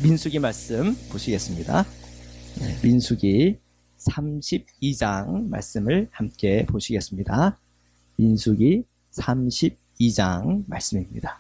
민수기 말씀 보시겠습니다. 민수기 32장 말씀을 함께 보시겠습니다. 민수기 32장 말씀입니다.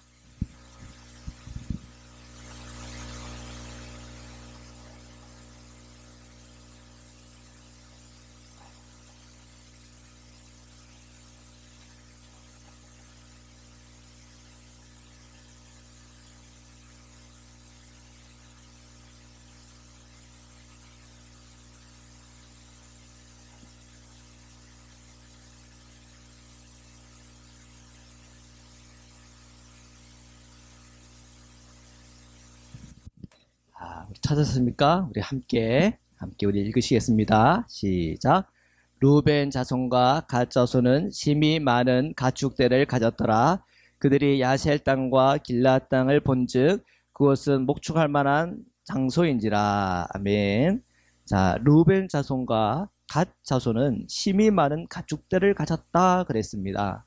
우리 찾았습니까? 우리 함께 우리 읽으시겠습니다. 시작. 루벤 자손과 갓 자손은 심히 많은 가축대를 가졌더라. 그들이 야셀 땅과 길앗 땅을 본즉 그것은 목축할 만한 장소인지라. 아멘. 자, 루벤 자손과 갓 자손은 심히 많은 가축대를 가졌다 그랬습니다.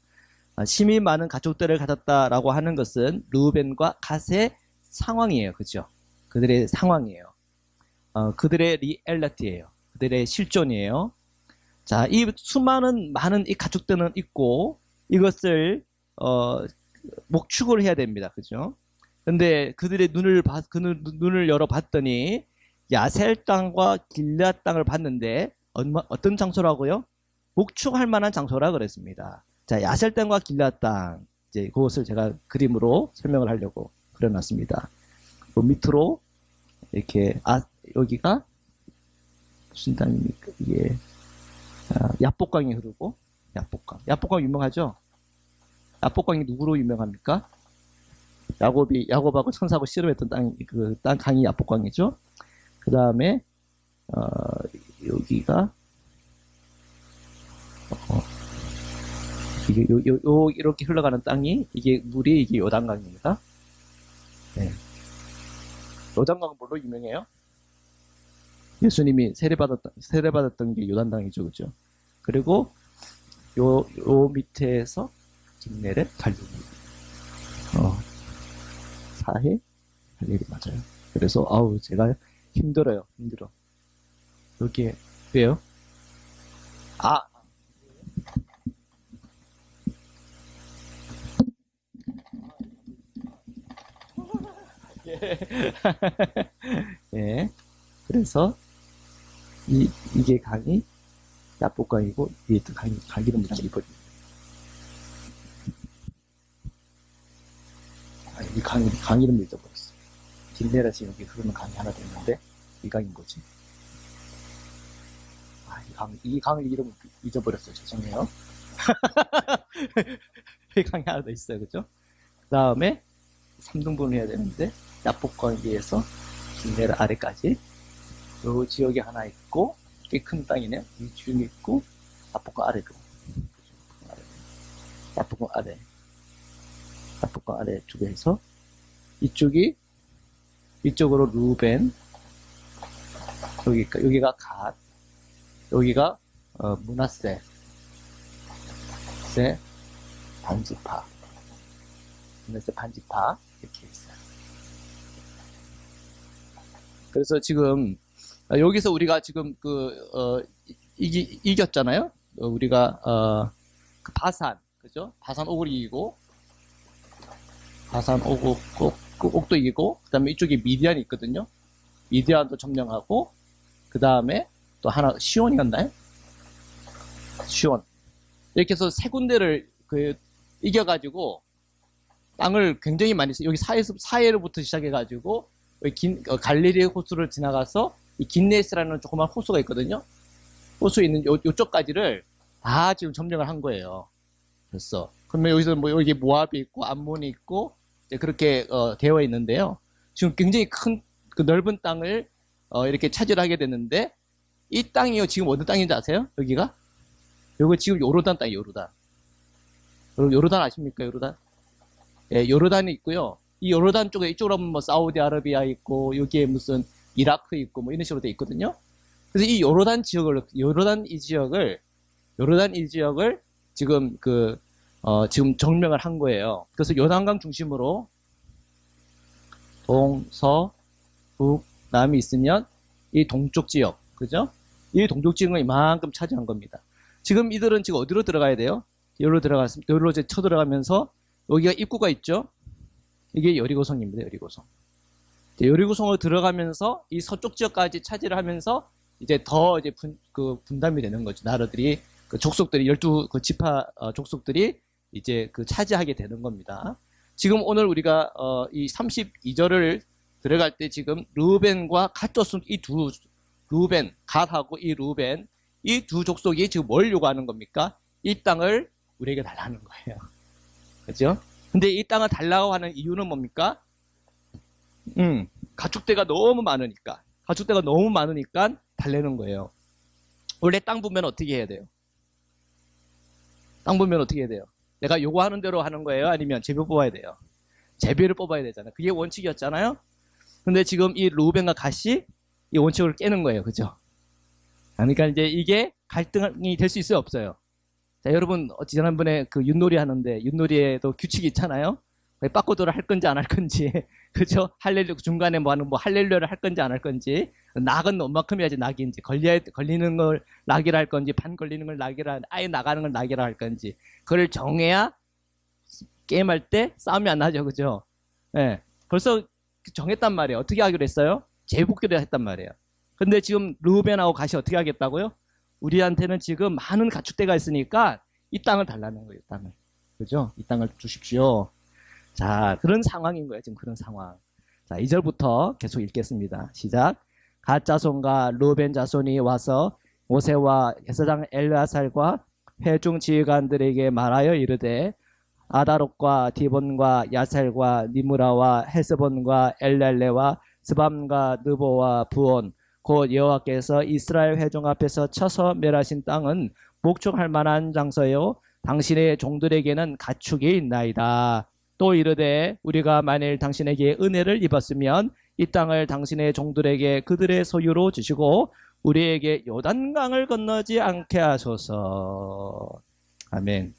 심히 많은 가축대를 가졌다라고 하는 것은 루벤과 갓의 상황이에요. 그죠? 그들의 상황이에요. 그들의 리얼리티예요. 그들의 실존이에요. 자, 이 수많은 많은 이 가축들은 있고 이것을 목축을 해야 됩니다. 그죠? 근데 그들의 눈을 열어 봤더니 야셀 땅과 길앗 땅을 봤는데 어떤 장소라고요? 목축할 만한 장소라 그랬습니다. 자, 야셀 땅과 길앗 땅, 이제 그것을 제가 그림으로 설명을 하려고 그려놨습니다. 밑으로 이렇게 여기가 무슨 땅입니까? 이게 야복강이 흐르고 야복강 유명하죠? 야복강이 누구로 유명합니까? 야곱하고 천사하고 씨름했던 땅 강이 야복강이죠. 그 다음에 여기가 이게 이렇게 흘러가는 땅이 물이 이게 요단강입니다. 네. 요단강은 뭘로 유명해요? 예수님이 세례받았던 게 요단강이죠, 그죠? 그리고 요 밑에서 김네렛 갈릴리, 사해 갈릴리 맞아요. 그래서 제가 힘들어. 여기에 왜요? 예. 그래서 이게 강이 야복강이고 위에 또 강이름 묻히기 버립니다. 이 강이름 잊어버렸어. 길네라시 여기 흐르는 강이 하나 됐는데 이 강인 거지. 이 강의 이름을 잊어버렸어요. 죄송해요. 이 강이 하나 더 있어요, 그죠? 그 다음에 3등분을 해야 되는데 야복강 위에서 길네라 아래까지 요 지역에 하나 있고 꽤 큰 땅이네요. 이 중에 있고 야복강 아래도 야복강 아래 쪽에서 이쪽으로 루벤, 여기가 갓, 여기가 므낫세 반지파 이렇게 있어요. 그래서 지금 여기서 우리가 지금 이겼잖아요. 우리가 바산, 그죠? 바산 옥을 이기고 바산 옥도 이기고 그다음에 이쪽에 미디안이 있거든요. 미디안도 점령하고 그 다음에 또 하나 시온이었나요? 시온. 이렇게 해서 세 군데를 이겨가지고 땅을 굉장히 많이 여기 사해로부터 시작해가지고 갈릴리 호수를 지나가서 이 긴네스라는 조그만 호수가 있거든요. 호수 있는 요쪽까지를 다 지금 점령을 한 거예요. 벌써. 그러면 여기서 여기 모압이 있고 암몬이 있고 이제 그렇게 되어 있는데요. 지금 굉장히 큰 넓은 땅을 이렇게 차지를 하게 됐는데 이 땅이요 지금 어느 땅인지 아세요? 여기가? 여기 지금 요르단 땅이에요. 요르단. 여러분 요르단 아십니까? 요르단? 예, 요르단이 있고요. 이 요르단 쪽에 이쪽으로 하면 사우디아라비아 있고 여기에 무슨 이라크 있고 이런 식으로 돼 있거든요. 그래서 이 요르단 이 지역을 지금 지금 점령을 한 거예요. 그래서 요단강 중심으로 북남이 있으면 이 동쪽 지역, 그죠? 이 동쪽 지역은 이만큼 차지한 겁니다. 지금 이들은 지금 어디로 들어가야 돼요? 여기로 들어갔습니다. 여기로 이제 쳐들어가면서 여기가 입구가 있죠? 이게 여리고성입니다. 여리고성. 여리고성으로 들어가면서 이 서쪽 지역까지 차지를 하면서 이제 더 이제 분담이 되는 거죠. 나라들이, 그 족속들이, 12 그 지파 족속들이 이제 그 차지하게 되는 겁니다. 지금 오늘 우리가 이 32절을 들어갈 때 지금 르우벤과 갓 족속, 르우벤, 갓하고 이 르우벤, 이 두 족속이 지금 뭘 요구하는 겁니까? 이 땅을 우리에게 달라는 거예요. 그죠? 근데 이 땅을 달라고 하는 이유는 뭡니까? 가축대가 너무 많으니까. 가축대가 너무 많으니까 달래는 거예요. 원래 땅 보면 어떻게 해야 돼요? 땅 보면 어떻게 해야 돼요? 내가 요구하는 대로 하는 거예요? 아니면 제비 뽑아야 돼요? 제비를 뽑아야 되잖아요. 그게 원칙이었잖아요? 근데 지금 이 르우벤과 갓이 이 원칙을 깨는 거예요. 그죠? 그러니까 이제 이게 갈등이 될 수 있어요? 없어요? 자, 여러분, 지난번에 그 윷놀이 하는데, 윷놀이에도 규칙이 있잖아요? 빠꾸도를 할 건지 안 할 건지, 그죠? 할렐루, 중간에 뭐 하는, 뭐 할렐루야를 할 건지 안 할 건지, 낙은 얼마큼 해야지 낙인지, 걸리는 걸 낙이라 할 건지, 반 걸리는 걸 낙이라, 아예 나가는 걸 낙이라 할 건지, 그걸 정해야 게임할 때 싸움이 안 나죠, 그죠? 예. 벌써 정했단 말이에요. 어떻게 하기로 했어요? 재복귀를 했단 말이에요. 근데 지금 르우벤하고 갓이 어떻게 하겠다고요? 우리한테는 지금 많은 가축대가 있으니까 이 땅을 달라는 거예요, 이 땅을. 그죠? 이 땅을 주십시오. 자, 그런 상황인 거예요, 지금 그런 상황. 자, 2절부터 계속 읽겠습니다. 시작. 갓 자손과 르우벤 자손이 와서 모세와 제사장 엘르아살과 회중 지휘관들에게 말하여 이르되 아다롯과 디본과 야셀과 니무라와 헤스본과 엘렐레와 스밤과 느보와 부온 곧 여호와께서 이스라엘 회중 앞에서 쳐서 멸하신 땅은 목축할 만한 장소요 당신의 종들에게는 가축이 있나이다. 또 이르되 우리가 만일 당신에게 은혜를 입었으면 이 땅을 당신의 종들에게 그들의 소유로 주시고 우리에게 요단강을 건너지 않게 하소서. 아멘.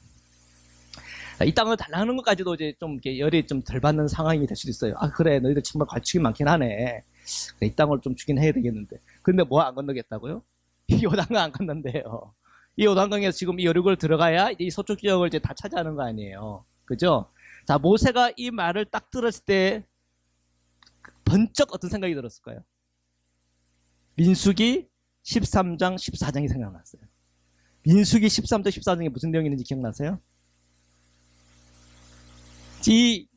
이 땅을 달라는 것까지도 이제 좀 이렇게 열이 좀 덜 받는 상황이 될 수도 있어요. 아, 그래, 너희들 정말 가축이 많긴 하네. 이 땅을 좀 주긴 해야 되겠는데. 근데 뭐 안 건너겠다고요? 이 요단강 안 건넌대요. 이 요단강에서 지금 이 여리고를 들어가야 이 서쪽 지역을 이제 다 차지하는 거 아니에요. 그죠? 자, 모세가 이 말을 딱 들었을 때 번쩍 어떤 생각이 들었을까요? 민수기 13장, 14장이 생각났어요. 민수기 13장, 14장에 무슨 내용이 있는지 기억나세요? 이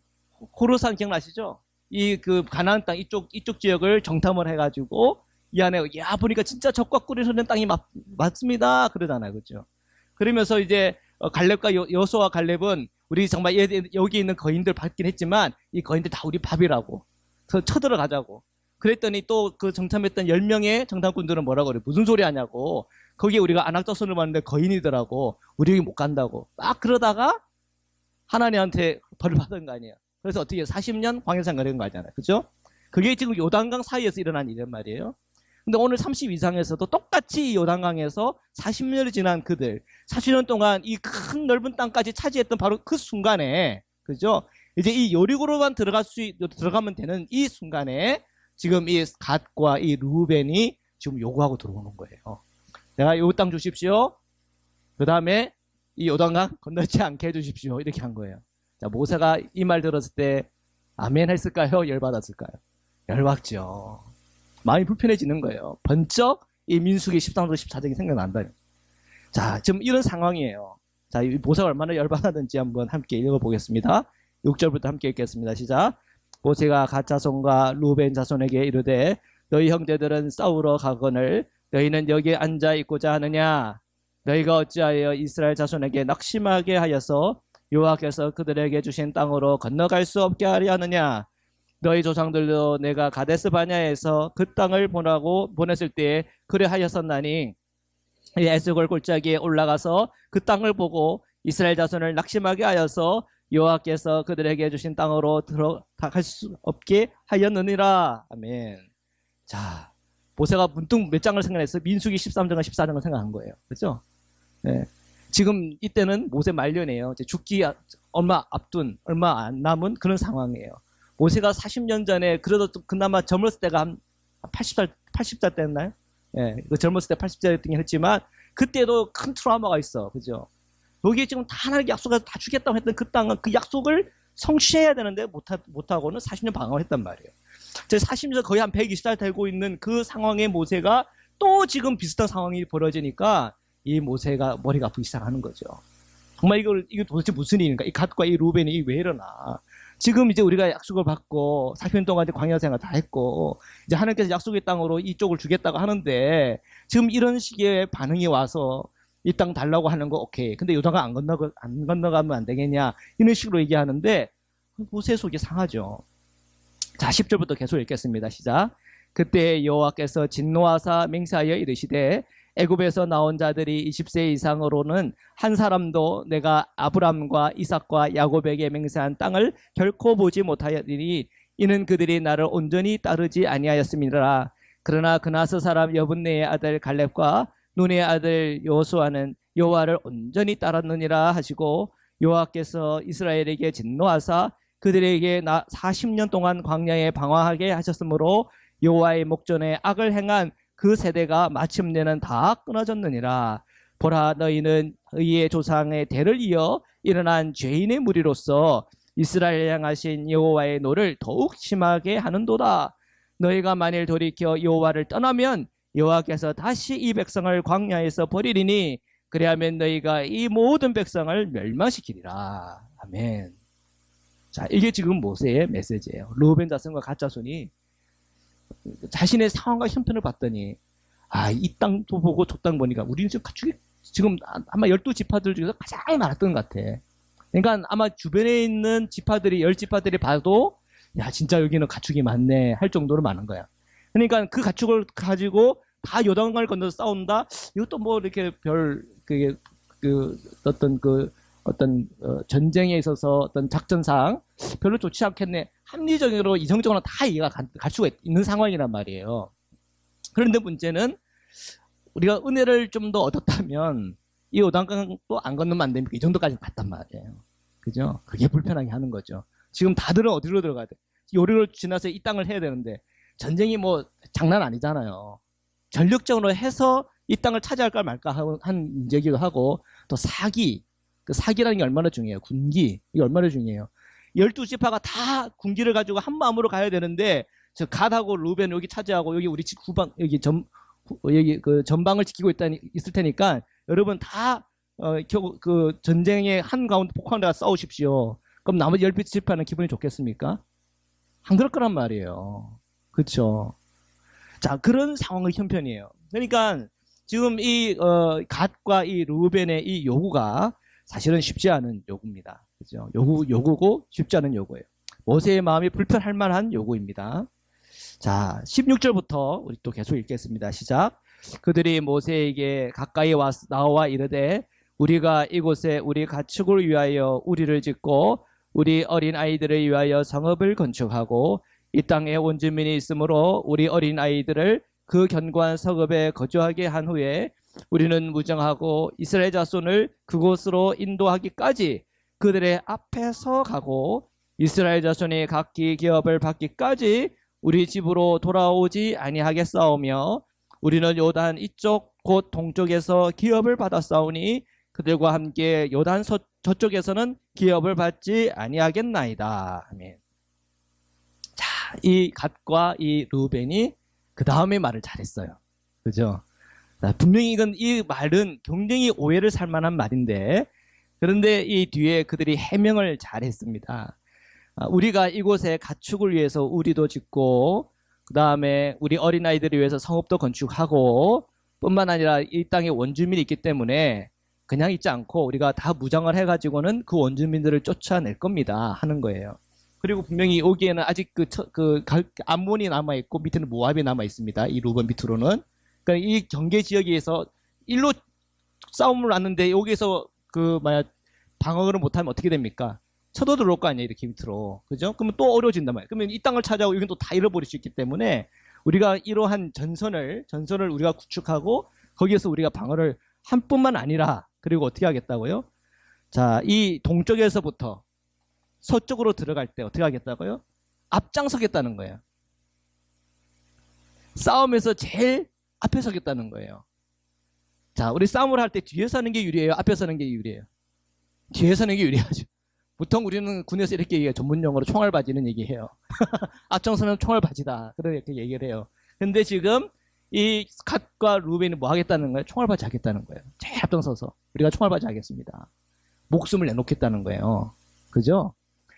호르산 기억나시죠? 이 그 가나안 땅 이쪽 지역을 정탐을 해가지고 이 안에 야 보니까 진짜 적과 꿀이 흐르는 땅이 맞습니다. 그러잖아요, 그렇죠? 그러면서 이제 갈렙과 여호수아와 갈렙은 우리 정말 여기 있는 거인들 받긴 했지만 이 거인들 다 우리 밥이라고 쳐들어가자고. 그랬더니 또 그 정탐했던 10명의 정탐꾼들은 뭐라고 그래? 무슨 소리 하냐고. 거기에 우리가 안악자손을 봤는데 거인이더라고. 우리 여기 못 간다고. 막 그러다가 하나님한테 벌을 받은 거 아니에요. 그래서 어떻게 40년 광야생 가는 거 아니잖아요. 그죠? 그게 지금 요단강 사이에서 일어난 일이란 말이에요. 근데 오늘 32장에서도 똑같이 요단강에서 40년이 지난 그들, 40년 동안 이 큰 넓은 땅까지 차지했던 바로 그 순간에, 그죠? 이제 이 여리고로만 들어가면 되는 이 순간에 지금 이 갓과 이 르우벤이 지금 요구하고 들어오는 거예요. 내가 요 땅 주십시오. 그 다음에 이 요단강 건너지 않게 해주십시오. 이렇게 한 거예요. 자, 모세가 이 말 들었을 때 아멘 했을까요? 열받았을까요? 열받죠. 마음이 불편해지는 거예요. 번쩍 이 민수기 13장 14장이 생각난다. 자, 지금 이런 상황이에요. 자, 이 모세가 얼마나 열받았는지 한번 함께 읽어보겠습니다. 6절부터 함께 읽겠습니다. 시작. 모세가 갓 자손과 루벤 자손에게 이르되 너희 형제들은 싸우러 가거늘 너희는 여기에 앉아 있고자 하느냐? 너희가 어찌하여 이스라엘 자손에게 낙심하게 하여서 여호와께서 그들에게 주신 땅으로 건너갈 수 없게 하려 하느냐? 너희 조상들도 내가 가데스 바냐에서 그 땅을 보라고 보냈을 때에 그래 하였었나니 에스골 골짜기에 올라가서 그 땅을 보고 이스라엘 자손을 낙심하게 하여서 여호와께서 그들에게 주신 땅으로 들어갈 수 없게 하였느니라. 아멘. 자, 모세가 문득 몇 장을 생각했어요? 민수기 13장과 14장을 생각한 거예요. 그렇죠? 네. 지금 이때는 모세 말년이에요. 이제 죽기 얼마 안 남은 그런 상황이에요. 모세가 40년 전에 그래도 그나마 젊었을 때가 한 80살 때였나요? 예, 그 젊었을 때 80살이었긴 했지만 그때도 큰 트라우마가 있어. 그죠? 여기 지금 다 하나님께 약속해서 다 주겠다고 했던 그 땅은 그 약속을 성취해야 되는데 못하고는 40년 방황을 했단 말이에요. 40년 거의 한 120살 되고 있는 그 상황의 모세가 또 지금 비슷한 상황이 벌어지니까 이 모세가 머리가 아프기 시작하는 거죠. 정말 이거 도대체 무슨 일인가? 이 갓과 이 루벤이 왜 이러나? 지금 이제 우리가 약속을 받고 40년 동안 광야 생활 다 했고 이제 하나님께서 약속의 땅으로 이쪽을 주겠다고 하는데 지금 이런 식의 반응이 와서 이 땅 달라고 하는 거 오케이. 근데 요단강 안 건너가면 안 되겠냐? 이런 식으로 얘기하는데 모세 속이 상하죠. 자, 10절부터 계속 읽겠습니다. 시작. 그때 여호와께서 진노하사 맹세하여 이르시되 애굽에서 나온 자들이 20세 이상으로는 한 사람도 내가 아브람과 이삭과 야곱에게 맹세한 땅을 결코 보지 못하였으니 이는 그들이 나를 온전히 따르지 아니하였음이라. 그러나 그나스 사람 여분네의 아들 갈렙과 눈의 아들 여호수아는 여호와를 온전히 따랐느니라 하시고 여호와께서 이스라엘에게 진노하사 그들에게 40년 동안 광야에 방황하게 하셨으므로 여호와의 목전에 악을 행한 그 세대가 마침내는 다 끊어졌느니라. 보라, 너희는 의의 조상의 대를 이어 일어난 죄인의 무리로서 이스라엘 향하신 여호와의 노를 더욱 심하게 하는도다. 너희가 만일 돌이켜 여호와를 떠나면 여호와께서 다시 이 백성을 광야에서 버리리니 그리하면 너희가 이 모든 백성을 멸망시키리라. 아멘. 자, 이게 지금 모세의 메시지예요. 르우벤 자손과 갓 자손이 자신의 상황과 형편을 봤더니 이 땅도 보고 저 땅 보니까 우리는 지금 아마 12지파들 중에서 가장 많았던 것 같아. 그러니까 아마 주변에 있는 지파들이 10지파들이 봐도 야 진짜 여기는 가축이 많네 할 정도로 많은 거야. 그러니까 그 가축을 가지고 다 요단강을 건너서 싸운다. 이것도 뭐 이렇게 어떤 전쟁에 있어서 어떤 작전상 별로 좋지 않겠네. 합리적으로 이성적으로 다 이해가 갈 수가 있는 상황이란 말이에요. 그런데 문제는 우리가 은혜를 좀 더 얻었다면 이 요단강도 안 건너면 안 됩니까? 이 정도까지 갔단 말이에요. 그죠? 그게 불편하게 하는 거죠. 지금 다들은 어디로 들어가야 돼? 요리를 지나서 이 땅을 해야 되는데 전쟁이 뭐 장난 아니잖아요. 전력적으로 해서 이 땅을 차지할까 말까 한 문제기도 하고 또 사기, 그 사기라는 게 얼마나 중요해요. 군기, 이게 얼마나 중요해요. 12지파가 다 군기를 가지고 한 마음으로 가야 되는데 저 갓하고 루벤 여기 차지하고 여기 우리 집 후방 여기 그 전방을 지키고 있을 테니까 여러분 다 그 전쟁의 한 가운데 폭발되어 싸우십시오. 그럼 나머지 10지파는 기분이 좋겠습니까? 안 그럴 거란 말이에요. 그렇죠? 자, 그런 상황의 형편이에요. 그러니까 지금 이 갓과 이 루벤의 이 요구가 사실은 쉽지 않은 요구입니다. 그죠? 요구고 쉽지 않은 요구예요. 모세의 마음이 불편할 만한 요구입니다. 자, 16절부터 우리 또 계속 읽겠습니다. 시작. 그들이 모세에게 가까이 나와 이르되 우리가 이곳에 우리 가축을 위하여 우리를 짓고 우리 어린 아이들을 위하여 성읍을 건축하고 이 땅에 원주민이 있으므로 우리 어린 아이들을 그 견고한 성읍에 거주하게 한 후에 우리는 무정하고 이스라엘 자손을 그곳으로 인도하기까지 그들의 앞에서 가고 이스라엘 자손이 각기 기업을 받기까지 우리 집으로 돌아오지 아니하겠사오며 우리는 요단 이쪽 곧 동쪽에서 기업을 받았사오니 그들과 함께 요단 저쪽에서는 기업을 받지 아니하겠나이다. 아멘. 자, 이 갓과 이 루벤이 그 다음에 말을 잘했어요. 그죠? 자, 분명히 이 말은 굉장히 오해를 살 만한 말인데 그런데 이 뒤에 그들이 해명을 잘했습니다. 우리가 이곳에 가축을 위해서 우리도 짓고 그 다음에 우리 어린아이들을 위해서 성읍도 건축하고 뿐만 아니라 이 땅에 원주민이 있기 때문에 그냥 있지 않고 우리가 다 무장을 해가지고는 그 원주민들을 쫓아낼 겁니다 하는 거예요. 그리고 분명히 여기에는 아직 암몬이 남아있고 밑에는 모압이 남아있습니다. 이 루벤 밑으로는. 그러니까 이 경계 지역에서 일로 싸움을 났는데 여기에서 방어를 못하면 어떻게 됩니까? 쳐도 들어올 거 아니에요, 이렇게 밑으로. 그죠? 그러면 또 어려워진단 말이에요. 그러면 이 땅을 차지하고 여기는 또 다 잃어버릴 수 있기 때문에 우리가 이러한 전선을 우리가 구축하고 거기에서 우리가 방어를 한 뿐만 아니라 그리고 어떻게 하겠다고요? 자, 이 동쪽에서부터 서쪽으로 들어갈 때 어떻게 하겠다고요? 앞장서겠다는 거예요. 싸움에서 제일 앞에 서겠다는 거예요. 자, 우리 싸움을 할 때 뒤에 서는 게 유리해요? 앞에 서는 게 유리해요? 뒤에 서는 게 유리하죠. 보통 우리는 군에서 이렇게 얘기해요. 전문 용어로 총알바지는 얘기해요. 앞장서면 총알바지다. 그렇게 얘기를 해요. 근데 지금 이 갓과 루벤이 뭐 하겠다는 거예요? 총알바지 하겠다는 거예요. 제일 앞장서서 우리가 총알바지 하겠습니다. 목숨을 내놓겠다는 거예요. 그죠?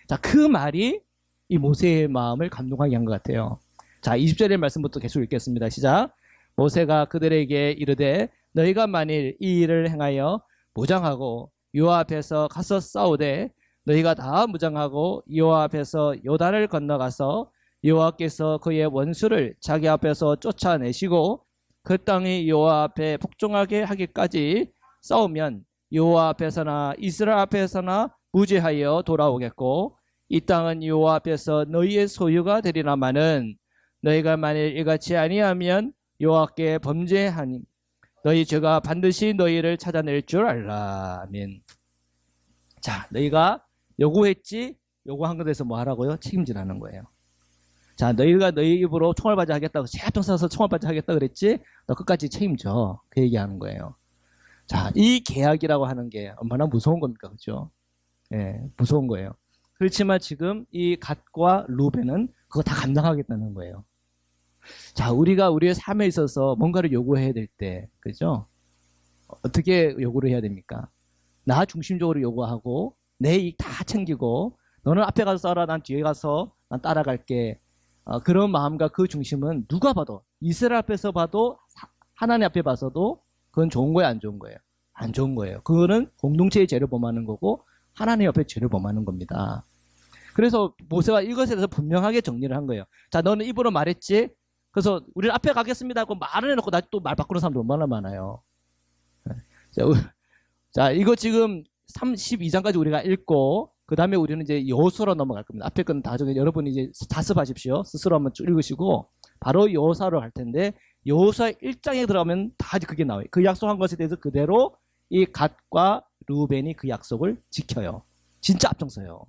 자, 그 말이 이 모세의 마음을 감동하게 한 것 같아요. 자, 20절의 말씀부터 계속 읽겠습니다. 시작. 모세가 그들에게 이르되 너희가 만일 이 일을 행하여 무장하고 여호와 앞에서 가서 싸우되 너희가 다 무장하고 여호와 앞에서 요단을 건너가서 여호와께서 그의 원수를 자기 앞에서 쫓아내시고 그 땅이 여호와 앞에 복종하게 하기까지 싸우면 여호와 앞에서나 이스라엘 앞에서나 무죄하여 돌아오겠고 이 땅은 여호와 앞에서 너희의 소유가 되리라마는 너희가 만일 이같이 아니하면 여호와께 범죄하니 너희 죄가 반드시 너희를 찾아낼 줄 알라. 아멘. 자, 너희가 요구했지? 요구한 것에서 뭐 하라고요? 책임지라는 거예요. 자, 너희가 너희 입으로 총알바지 하겠다고 제압정 써서 총알바지 하겠다 그랬지? 너 끝까지 책임져. 그 얘기하는 거예요. 자, 이 계약이라고 하는 게 얼마나 무서운 겁니까? 그죠? 예, 무서운 거예요. 그렇지만 지금 이 갓과 루벤은 그거 다 감당하겠다는 거예요. 자, 우리가 우리의 삶에 있어서 뭔가를 요구해야 될 때, 그죠? 어떻게 요구를 해야 됩니까? 나 중심적으로 요구하고, 내 이익 다 챙기고, 너는 앞에 가서 싸라, 난 뒤에 가서 난 따라갈게. 그런 마음과 그 중심은 누가 봐도, 이스라엘 앞에서 봐도, 하나님 앞에 봐서도, 그건 좋은 거예요, 안 좋은 거예요? 안 좋은 거예요. 그거는 공동체의 죄를 범하는 거고, 하나님 옆에 죄를 범하는 겁니다. 그래서 모세가 이것에 대해서 분명하게 정리를 한 거예요. 자, 너는 입으로 말했지? 그래서 우리는 앞에 가겠습니다 하고 말을 해놓고 나 또 말 바꾸는 사람도 얼마나 많아요. 자, 이거 지금 32장까지 우리가 읽고 그 다음에 우리는 이제 여호수아로 넘어갈 겁니다. 앞에 건 다 여러분이 이제 자습하십시오. 스스로 한번 쭉 읽으시고 바로 여호수아로 갈 텐데 여호수아 1장에 들어가면 다 그게 나와요. 그 약속한 것에 대해서 그대로 이 갓과 루벤이 그 약속을 지켜요. 진짜 앞장서요.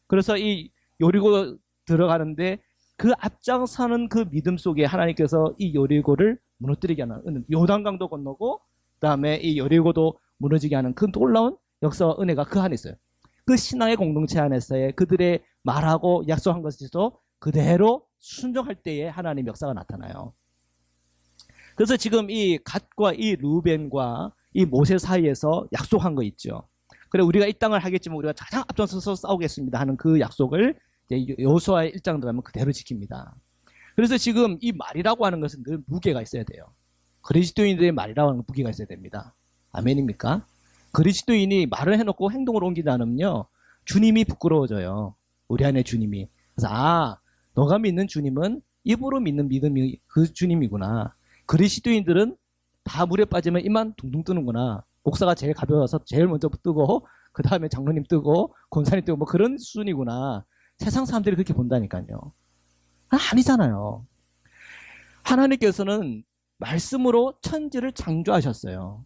그래서 이 여리고 들어가는데 그 앞장서는 그 믿음 속에 하나님께서 이 여리고를 무너뜨리게 하는 요단강도 건너고 그다음에 이 여리고도 무너지게 하는 그 놀라운 역사와 은혜가 그 안에 있어요. 그 신앙의 공동체 안에서의 그들의 말하고 약속한 것에서 그대로 순종할 때에 하나님의 역사가 나타나요. 그래서 지금 이 갓과 이 루벤과 이 모세 사이에서 약속한 거 있죠. 그래 우리가 이 땅을 하겠지만 우리가 가장 앞장서서 싸우겠습니다 하는 그 약속을 여호수아의 1장 들어가면 그대로 지킵니다. 그래서 지금 이 말이라고 하는 것은 늘 무게가 있어야 돼요. 그리스도인들의 말이라고 하는 무게가 있어야 됩니다. 아멘입니까? 그리스도인이 말을 해놓고 행동으로 옮기지 않으면요 주님이 부끄러워져요. 우리 안에 주님이. 그래서 너가 믿는 주님은 입으로 믿는 믿음이 그 주님이구나. 그리스도인들은 다 물에 빠지면 입만 둥둥 뜨는구나. 목사가 제일 가벼워서 제일 먼저 뜨고 그 다음에 장로님 뜨고 권사님 뜨고 뭐 그런 수준이구나. 세상 사람들이 그렇게 본다니까요. 아니잖아요. 하나님께서는 말씀으로 천지를 창조하셨어요.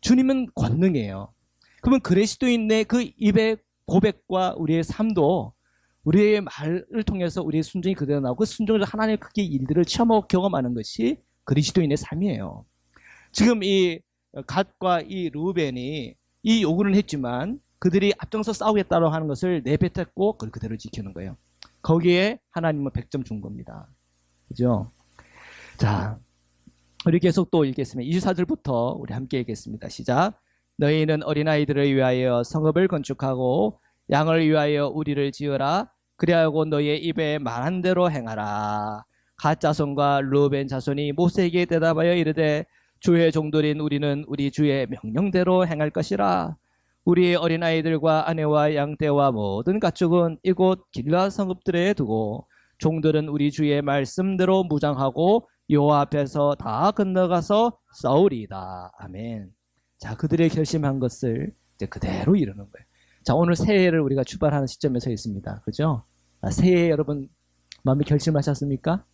주님은 권능이에요. 그러면 그리스도인의 그 입의 고백과 우리의 삶도 우리의 말을 통해서 우리의 순종이 그대로 나오고 그 순종을 하나님의 크게 일들을 체험하고 경험하는 것이 그리스도인의 삶이에요. 지금 이 갓과 이 루벤이 이 요구는 했지만 그들이 앞장서 싸우겠다고 하는 것을 내뱉었고 그걸 그대로 지키는 거예요. 거기에 하나님은 100점 준 겁니다. 그죠? 자, 우리 계속 또 읽겠습니다. 24절부터 우리 함께 읽겠습니다. 시작. 너희는 어린아이들을 위하여 성읍을 건축하고 양을 위하여 우리를 지으라. 그리하고 너희의 입에 말한 대로 행하라. 갓 자손과 루벤 자손이 모세에게 대답하여 이르되 주의 종들인 우리는 우리 주의 명령대로 행할 것이라. 우리의 어린아이들과 아내와 양떼와 모든 가축은 이곳 길라 성읍들에 두고 종들은 우리 주의 말씀대로 무장하고 여호와 앞에서 다 건너가서 싸우리이다. 아멘. 자, 그들의 결심한 것을 이제 그대로 이루는 거예요. 자, 오늘 새해를 우리가 출발하는 시점에 서 있습니다. 그죠? 새해 여러분 마음에 결심하셨습니까?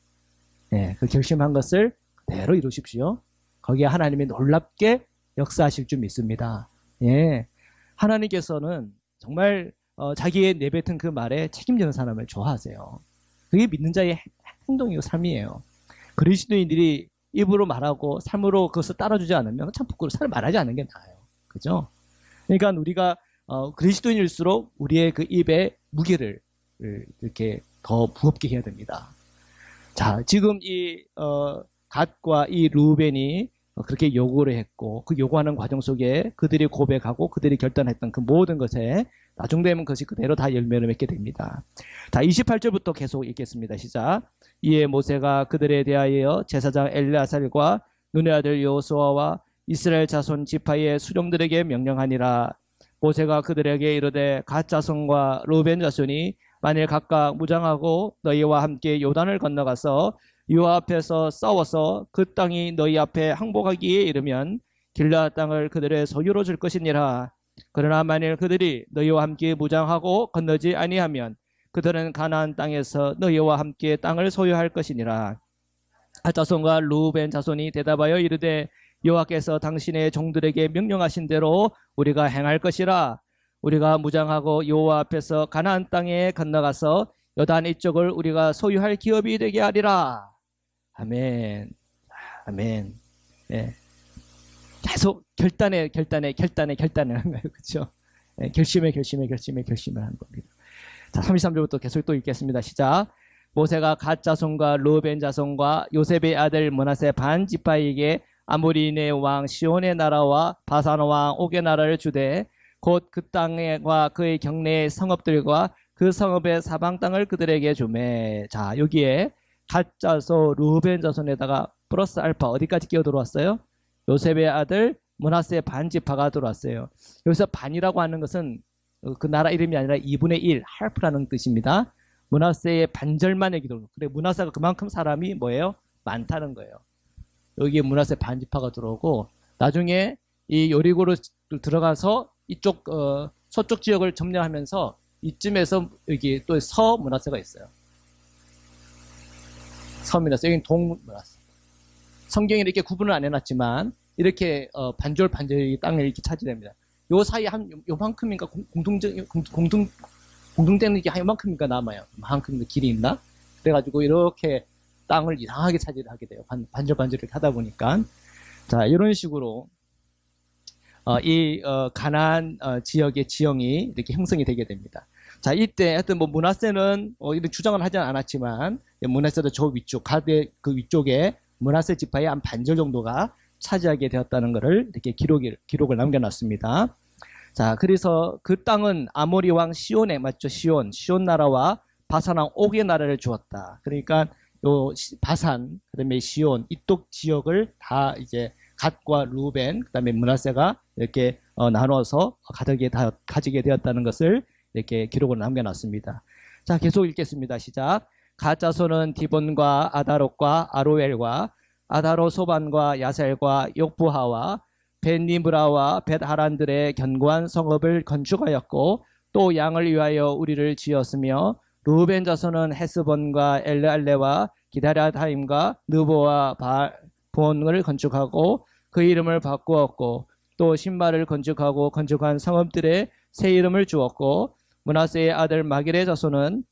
네, 그 결심한 것을 그대로 이루십시오. 거기에 하나님이 놀랍게 역사하실 줄 믿습니다. 예. 하나님께서는 정말 자기의 내뱉은 그 말에 책임지는 사람을 좋아하세요. 그게 믿는 자의 행동이고 삶이에요. 그리스도인들이 입으로 말하고 삶으로 그것을 따라주지 않으면 참 부끄러워. 잘 말하지 않는 게 나아요. 그죠? 그러니까 우리가 그리스도인일수록 우리의 그 입에 무게를 이렇게 더 무겁게 해야 됩니다. 자, 지금 이 갓과 이 루벤이 그렇게 요구를 했고 그 요구하는 과정 속에 그들이 고백하고 그들이 결단했던 그 모든 것에 나중 되면 그것이 그대로 다 열매를 맺게 됩니다. 자, 28절부터 계속 읽겠습니다. 시작. 이에 모세가 그들에 대하여 제사장 엘르아살과 눈의 아들 여호수아와 이스라엘 자손 지파의 수령들에게 명령하니라. 모세가 그들에게 이르되 갓 자손과 루벤 자손이 만일 각각 무장하고 너희와 함께 요단을 건너가서 여호와 앞에서 싸워서 그 땅이 너희 앞에 항복하기에 이르면 길르앗 땅을 그들의 소유로 줄 것이니라. 그러나 만일 그들이 너희와 함께 무장하고 건너지 아니하면 그들은 가나안 땅에서 너희와 함께 땅을 소유할 것이니라. 갓 자손과 루벤 자손이 대답하여 이르되 여호와께서 당신의 종들에게 명령하신 대로 우리가 행할 것이라. 우리가 무장하고 여호와 앞에서 가나안 땅에 건너가서 요단 이쪽을 우리가 소유할 기업이 되게 하리라. 아멘. 아멘. 예. 계속 결단에 하는 거예요. 그렇죠? 예, 결심을 하는 겁니다. 자, 33절부터 계속 또 읽겠습니다. 시작. 모세가 갓 자손과 루벤 자손과 요셉의 아들 므낫세 반 지파에게 아모리인의 왕 시온의 나라와 바산 왕 옥의 나라를 주되 곧 그 땅과 그의 경내의 성읍들과 그 성읍의 사방 땅을 그들에게 주매. 자, 여기에 갓 자손 루벤 자손에다가 플러스 알파 어디까지 끼어 들어왔어요? 요셉의 아들 므낫세 반 지파가 들어왔어요. 여기서 반이라고 하는 것은 그 나라 이름이 아니라 2분의 1 할프라는 뜻입니다. 므낫세의 반절만 얘기 들어오고, 그래 므낫세가 그만큼 사람이 뭐예요? 많다는 거예요. 여기에 므낫세 반 지파가 들어오고, 나중에 이 여리고로 들어가서 이쪽 서쪽 지역을 점령하면서 이쯤에서 여기 또 서므낫세가 있어요. 서므낫세, 여기는 동므낫세. 성경에 이렇게 구분을 안 해놨지만 이렇게 반절 땅을 이렇게 차지됩니다. 요 사이 한 요만큼인가 공동되는 게 한 요만큼인가 남아요. 요만큼 길이 있나? 그래가지고 이렇게 땅을 이상하게 차지를 하게 돼요. 반절 이렇게 하다 보니까. 자, 이런 식으로 가나안 지역의 지형이 이렇게 형성이 되게 됩니다. 자, 이때 하여튼 뭐 므낫세는 이런 주장을 하지 않았지만 므낫세도 저 위쪽 가드의 그 위쪽에 므낫세 지파의 한 반절 정도가 차지하게 되었다는 것을 이렇게 기록을 남겨놨습니다. 자, 그래서 그 땅은 아모리 왕 시온에 맞죠? 시온 나라와 바산 왕 옥의 나라를 주었다. 그러니까 요 바산, 그다음에 시온 이쪽 지역을 다 이제 갓과 루벤, 그다음에 므낫세가 이렇게 나눠서 가지게 되었다는 것을 이렇게 기록을 남겨놨습니다. 자, 계속 읽겠습니다. 시작. 갓 자손은 디본과 아다롯과 아로엘과 아다로 소반과 야셀과 욕부하와 벳니브라와 벳하란들의 견고한 성읍을 건축하였고 또 양을 위하여 우리를 지었으며 루벤 자손은 헤스본과 엘르알레와 기다랴타임과 느보와 본을 건축하고 그 이름을 바꾸었고 또 신발을 건축하고 건축한 성읍들의 새 이름을 주었고 므낫세의 아들 마길의 자손은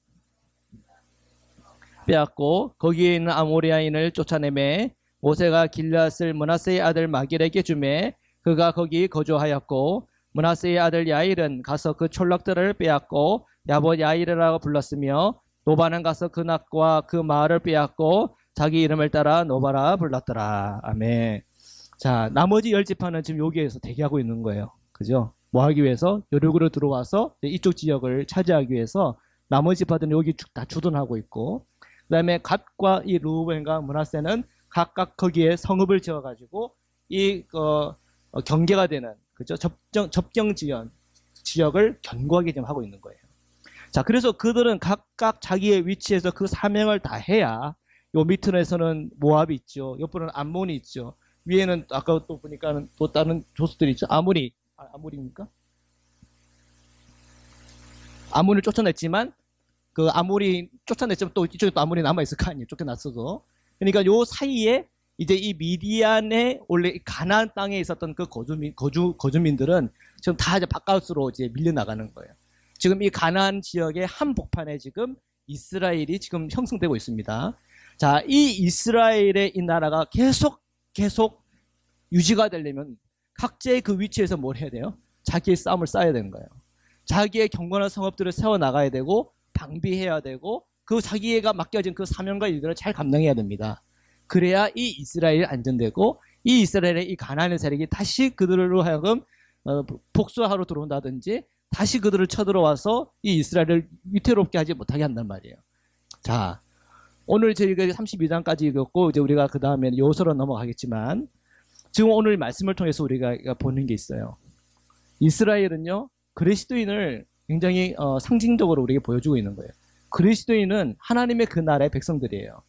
빼앗고 거기에 있는 아모리아인을 쫓아내매 모세가 길앗을 므낫세의 아들 마길에게 주매 그가 거기 거주하였고 므낫세의 아들 야일은 가서 그 촌락들을 빼앗고 야봇 야일이라고 불렀으며 노바는 가서 그 낙과 그 마을을 빼앗고 자기 이름을 따라 노바라 불렀더라. 아멘. 자, 나머지 10지파는 지금 여기에서 대기하고 있는 거예요. 그죠? 뭐 하기 위해서? 여륙으로 들어와서 이쪽 지역을 차지하기 위해서 나머지 지파들은 여기 다 주둔하고 있고, 그 다음에 갓과 이 루벤과 므낫세는 각각 거기에 성읍을 지어가지고 경계가 되는, 그죠? 접경 지역을 견고하게 지금 하고 있는 거예요. 자, 그래서 그들은 각각 자기의 위치에서 그 사명을 다 해야, 요 밑에서는 모압이 있죠. 옆으로는 암몬이 있죠. 위에는 아까 또 보니까는 또 다른 조수들이 있죠. 아모리입니까? 아몬을 쫓아냈지만 그 아모리 쫓아냈지만 또 이쪽에 또 아모리 남아있을 거 아니에요. 쫓겨났어도. 그러니까 요 사이에 이제 이 미디안의 원래 가나안 땅에 있었던 그 거주민들은 지금 다 이제 바깥으로 이제 밀려나가는 거예요. 지금 이 가나안 지역의 한복판에 지금 이스라엘이 지금 형성되고 있습니다. 자, 이 이스라엘의 이 나라가 계속 유지가 되려면 각자의 그 위치에서 뭘 해야 돼요? 자기의 싸움을 쌓아야 되는 거예요. 자기의 경건한 성읍들을 세워나가야 되고 방비해야 되고 그 자기가 맡겨진 그 사명과 일들을 잘 감당해야 됩니다. 그래야 이 이스라엘이 안전되고 이 이스라엘의 이 가나안의 세력이 다시 그들로 하여금 복수하러 들어온다든지 다시 그들을 쳐들어와서 이 이스라엘을 위태롭게 하지 못하게 한단 말이에요. 자, 오늘 저희가 32장까지 읽었고 이제 우리가 그 다음에 요소로 넘어가겠지만 지금 오늘 말씀을 통해서 우리가 보는 게 있어요. 이스라엘은요 그리스도인을 굉장히 상징적으로 우리에게 보여주고 있는 거예요. 그리스도인은 하나님의 그 나라의 백성들이에요.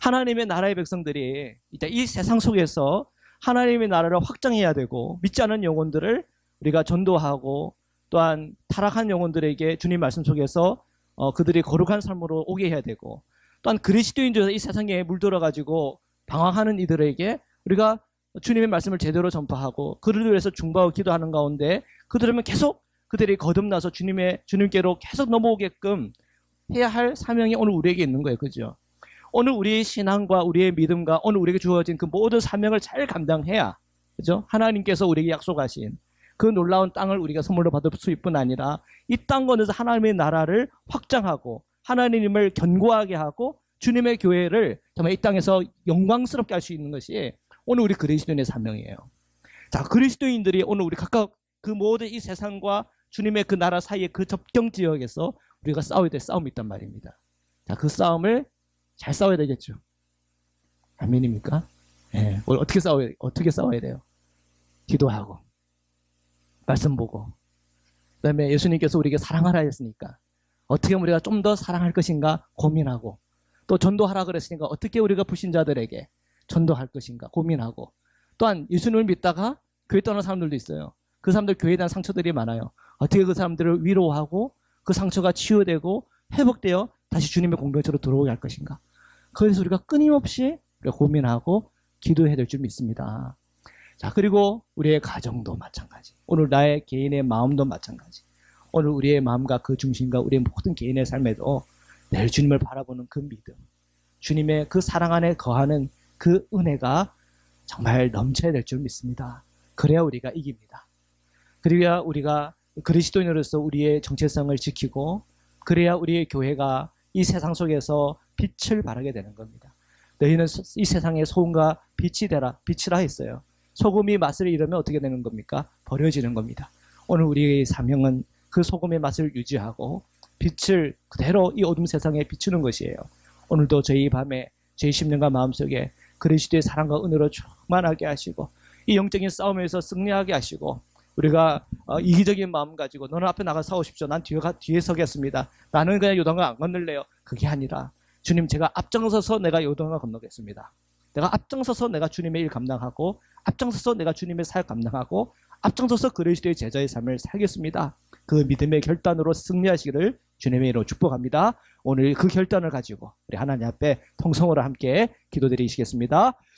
하나님의 나라의 백성들이 이제 이 세상 속에서 하나님의 나라를 확장해야 되고 믿지 않은 영혼들을 우리가 전도하고 또한 타락한 영혼들에게 주님 말씀 속에서 그들이 거룩한 삶으로 오게 해야 되고 또한 그리스도인 중에서 이 세상에 물들어가지고 방황하는 이들에게 우리가 주님의 말씀을 제대로 전파하고 그들을 위해서 중보하고 기도하는 가운데 그들은 계속 그들이 거듭나서 주님께로 계속 넘어오게끔 해야 할 사명이 오늘 우리에게 있는 거예요. 그죠? 오늘 우리의 신앙과 우리의 믿음과 오늘 우리에게 주어진 그 모든 사명을 잘 감당해야, 그죠? 하나님께서 우리에게 약속하신 그 놀라운 땅을 우리가 선물로 받을 수뿐 아니라 이 땅 건너서 하나님의 나라를 확장하고 하나님을 견고하게 하고 주님의 교회를 정말 이 땅에서 영광스럽게 할 수 있는 것이 오늘 우리 그리스도인의 사명이에요. 자, 그리스도인들이 오늘 우리 각각 그 모든 이 세상과 주님의 그 나라 사이의 그 접경 지역에서 우리가 싸워야 될 싸움이 있단 말입니다. 자, 그 싸움을 잘 싸워야 되겠죠. 아멘입니까? 네. 어떻게 싸워야 돼요? 기도하고, 말씀 보고, 그 다음에 예수님께서 우리에게 사랑하라 했으니까 어떻게 우리가 좀 더 사랑할 것인가 고민하고, 또 전도하라 그랬으니까 어떻게 우리가 불신자들에게 전도할 것인가 고민하고, 또한 예수님을 믿다가 교회 떠나는 사람들도 있어요. 그 사람들 교회에 대한 상처들이 많아요. 어떻게 그 사람들을 위로하고 그 상처가 치유되고 회복되어 다시 주님의 공동체로 들어오게 할 것인가. 그래서 우리가 끊임없이 고민하고 기도해야 될 줄 믿습니다. 자, 그리고 우리의 가정도 마찬가지. 오늘 나의 개인의 마음도 마찬가지. 오늘 우리의 마음과 그 중심과 우리의 모든 개인의 삶에도 늘 주님을 바라보는 그 믿음, 주님의 그 사랑 안에 거하는 그 은혜가 정말 넘쳐야 될 줄 믿습니다. 그래야 우리가 이깁니다. 그래야 우리가 그리스도인으로서 우리의 정체성을 지키고 그래야 우리의 교회가 이 세상 속에서 빛을 발하게 되는 겁니다. 너희는 이 세상의 소금과 빛이 되라, 빛이라 했어요. 소금이 맛을 잃으면 어떻게 되는 겁니까? 버려지는 겁니다. 오늘 우리의 사명은 그 소금의 맛을 유지하고 빛을 그대로 이 어둠 세상에 비추는 것이에요. 오늘도 저희 밤에 저희 심령과 마음속에 그리스도의 사랑과 은혜로 충만하게 하시고 이 영적인 싸움에서 승리하게 하시고 우리가 이기적인 마음 가지고 너는 앞에 나가 싸우십시오. 난 뒤에 서겠습니다. 나는 그냥 요단강 안 건널래요. 그게 아니라 주님 제가 앞장서서 내가 요단강을 건너겠습니다. 내가 앞장서서 내가 주님의 일 감당하고 앞장서서 내가 주님의 사역 감당하고 앞장서서 그리스도의 제자의 삶을 살겠습니다. 그 믿음의 결단으로 승리하시기를 주님의 이름으로 축복합니다. 오늘 그 결단을 가지고 우리 하나님 앞에 통성으로 함께 기도드리시겠습니다.